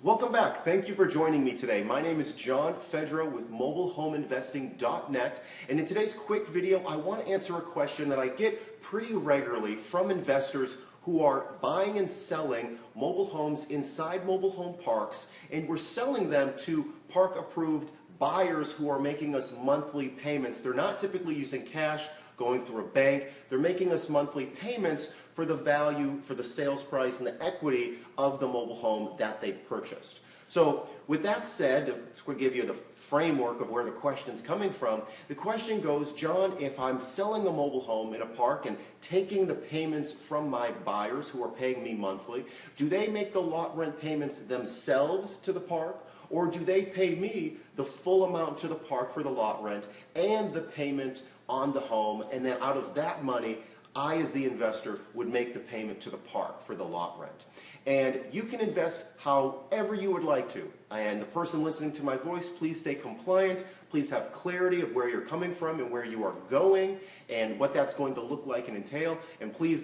Welcome back. Thank you for joining me today. My name is John Fedro with mobilehomeinvesting.net, and in today's quick video I want to answer a question that I get pretty regularly from investors who are buying and selling mobile homes inside mobile home parks, and we're selling them to park approved buyers who are making us monthly payments. They're not typically using cash, going through a bank. They're making us monthly payments for the value, for the sales price and the equity of the mobile home that they purchased. So with that said, to give you the framework of where the question's coming from, the question goes, John, if I'm selling a mobile home in a park and taking the payments from my buyers who are paying me monthly, do they make the lot rent payments themselves to the park? Or do they pay me the full amount to the park for the lot rent and the payment on the home, and then out of that money, I as the investor would make the payment to the park for the lot rent? And you can invest however you would like to. And the person listening to my voice, please stay compliant. Please have clarity of where you're coming from and where you are going and what that's going to look like and entail. And please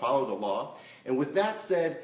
follow the law. And with that said,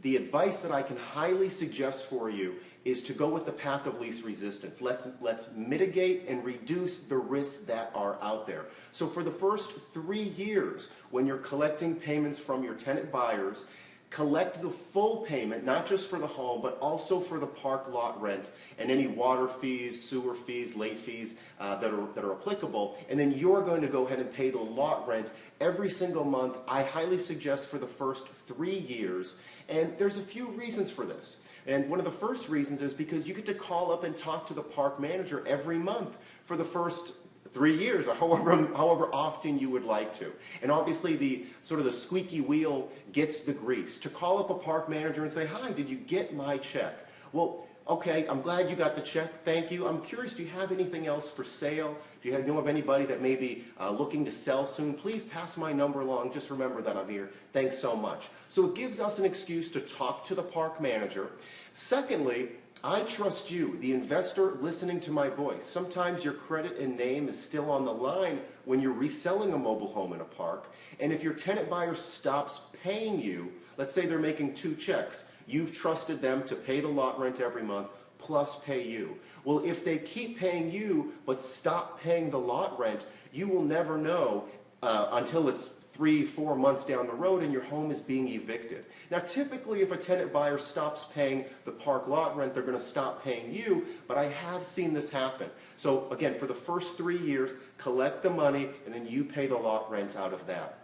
the advice that I can highly suggest for you is to go with the path of least resistance. Let's mitigate and reduce the risks that are out there. So for the first 3 years, when you're collecting payments from your tenant buyers, collect the full payment, not just for the home, but also for the park lot rent and any water fees, sewer fees, late fees that are applicable. And then you're going to go ahead and pay the lot rent every single month. I highly suggest for the first 3 years. And there's a few reasons for this. And one of the first reasons is because you get to call up and talk to the park manager every month for the first 3 years, or however often you would like to. And obviously the squeaky wheel gets the grease. To call up a park manager and say, hi, did you get my check? Well, okay, I'm glad you got the check, thank you. I'm curious, do you have anything else for sale? Do you know of anybody that may be looking to sell soon? Please pass my number along, just remember that I'm here. Thanks so much. So it gives us an excuse to talk to the park manager. Secondly, I trust you, the investor listening to my voice. Sometimes your credit and name is still on the line when you're reselling a mobile home in a park. And if your tenant buyer stops paying you, let's say they're making 2 checks, you've trusted them to pay the lot rent every month plus pay you. Well, if they keep paying you but stop paying the lot rent, you will never know until it's 3-4 months down the road and your home is being evicted. Now typically if a tenant buyer stops paying the park lot rent, they're going to stop paying you, but I have seen this happen. So again, for the first 3 years, collect the money and then you pay the lot rent out of that.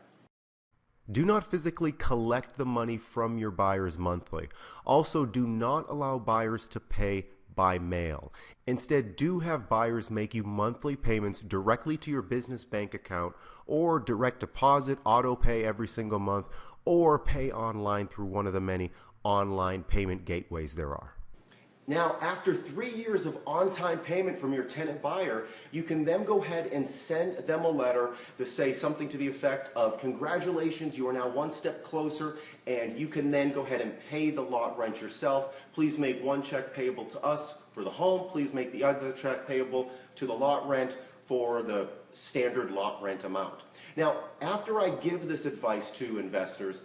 Do not physically collect the money from your buyers monthly. Also, do not allow buyers to pay by mail. Instead, do have buyers make you monthly payments directly to your business bank account, or direct deposit, auto pay every single month, or pay online through one of the many online payment gateways there are. Now, after 3 years of on-time payment from your tenant buyer, you can then go ahead and send them a letter to say something to the effect of, congratulations, you are now one step closer, and you can then go ahead and pay the lot rent yourself. Please make one check payable to us for the home. Please make the other check payable to the lot rent for the standard lot rent amount. Now, after I give this advice to investors,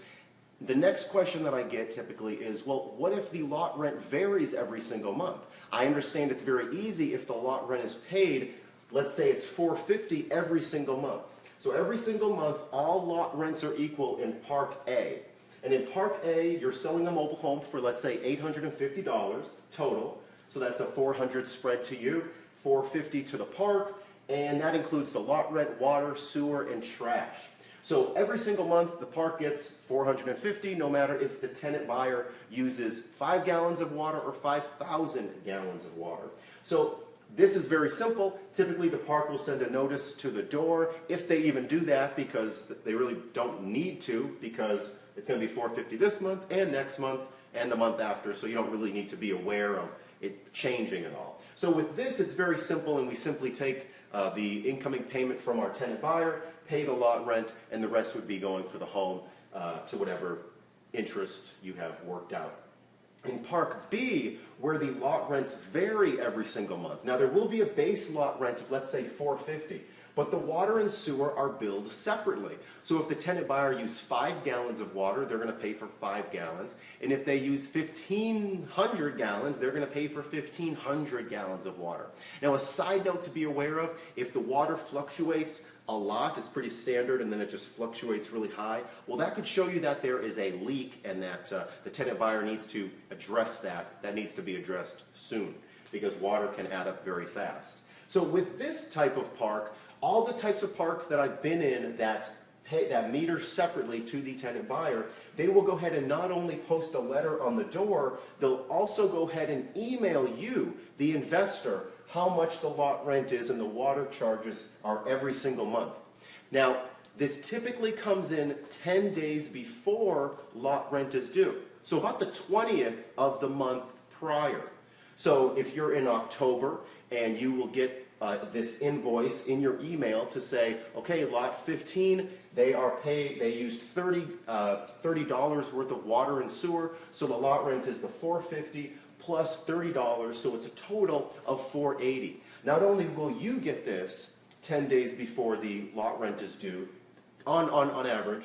the next question that I get typically is, well, what if the lot rent varies every single month? I understand it's very easy if the lot rent is paid, let's say it's $450 every single month. So every single month, all lot rents are equal in Park A. And in Park A, you're selling a mobile home for, let's say, $850 total. So that's a $400 spread to you, $450 to the park, and that includes the lot rent, water, sewer, and trash. So every single month, the park gets $450, no matter if the tenant buyer uses 5 gallons of water or 5,000 gallons of water. So this is very simple. Typically, the park will send a notice to the door, if they even do that, because they really don't need to, because it's going to be $450 this month and next month and the month after, so you don't really need to be aware of it changing at all. So with this, it's very simple, and we simply take the incoming payment from our tenant buyer, pay the lot rent, and the rest would be going for the home to whatever interest you have worked out. In Park B, where the lot rents vary every single month. Now there will be a base lot rent of, let's say, $450, But the water and sewer are billed separately. So if the tenant buyer used 5 gallons of water, they're going to pay for 5 gallons. And if they use 1,500 gallons, they're going to pay for 1,500 gallons of water. Now, a side note to be aware of, if the water fluctuates a lot, it's pretty standard, and then it just fluctuates really high, well, that could show you that there is a leak and that the tenant buyer needs to address that. That needs to be addressed soon, because water can add up very fast. So with this type of park, all the types of parks that I've been in that meter separately to the tenant buyer, they will go ahead and not only post a letter on the door, they'll also go ahead and email you, the investor, how much the lot rent is and the water charges are every single month. Now, this typically comes in 10 days before lot rent is due. So about the 20th of the month prior. So if you're in October and you will get this invoice in your email to say, okay, lot 15, they used $30 worth of water and sewer, so the lot rent is the $450 plus $30, so it's a total of $480. Not only will you get this 10 days before the lot rent is due, on average,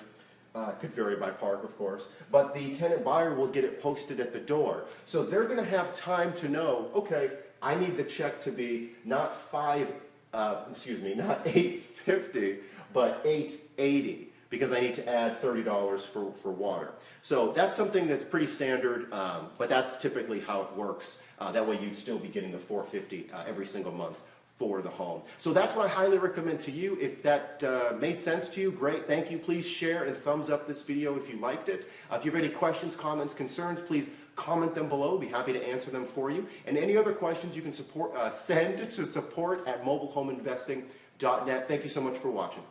could vary by park, of course, but the tenant buyer will get it posted at the door. So they're going to have time to know, okay, I need the check to be not not $850, but $880, because I need to add $30 for water. So that's something that's pretty standard, but that's typically how it works. That way you'd still be getting the $450 every single month for the home. So that's what I highly recommend to you. If that made sense to you, great, thank you. Please share and thumbs up this video if you liked it. If you have any questions, comments, concerns, please comment them below. I'll be happy to answer them for you. And any other questions you can send to support@mobilehomeinvesting.net. Thank you so much for watching.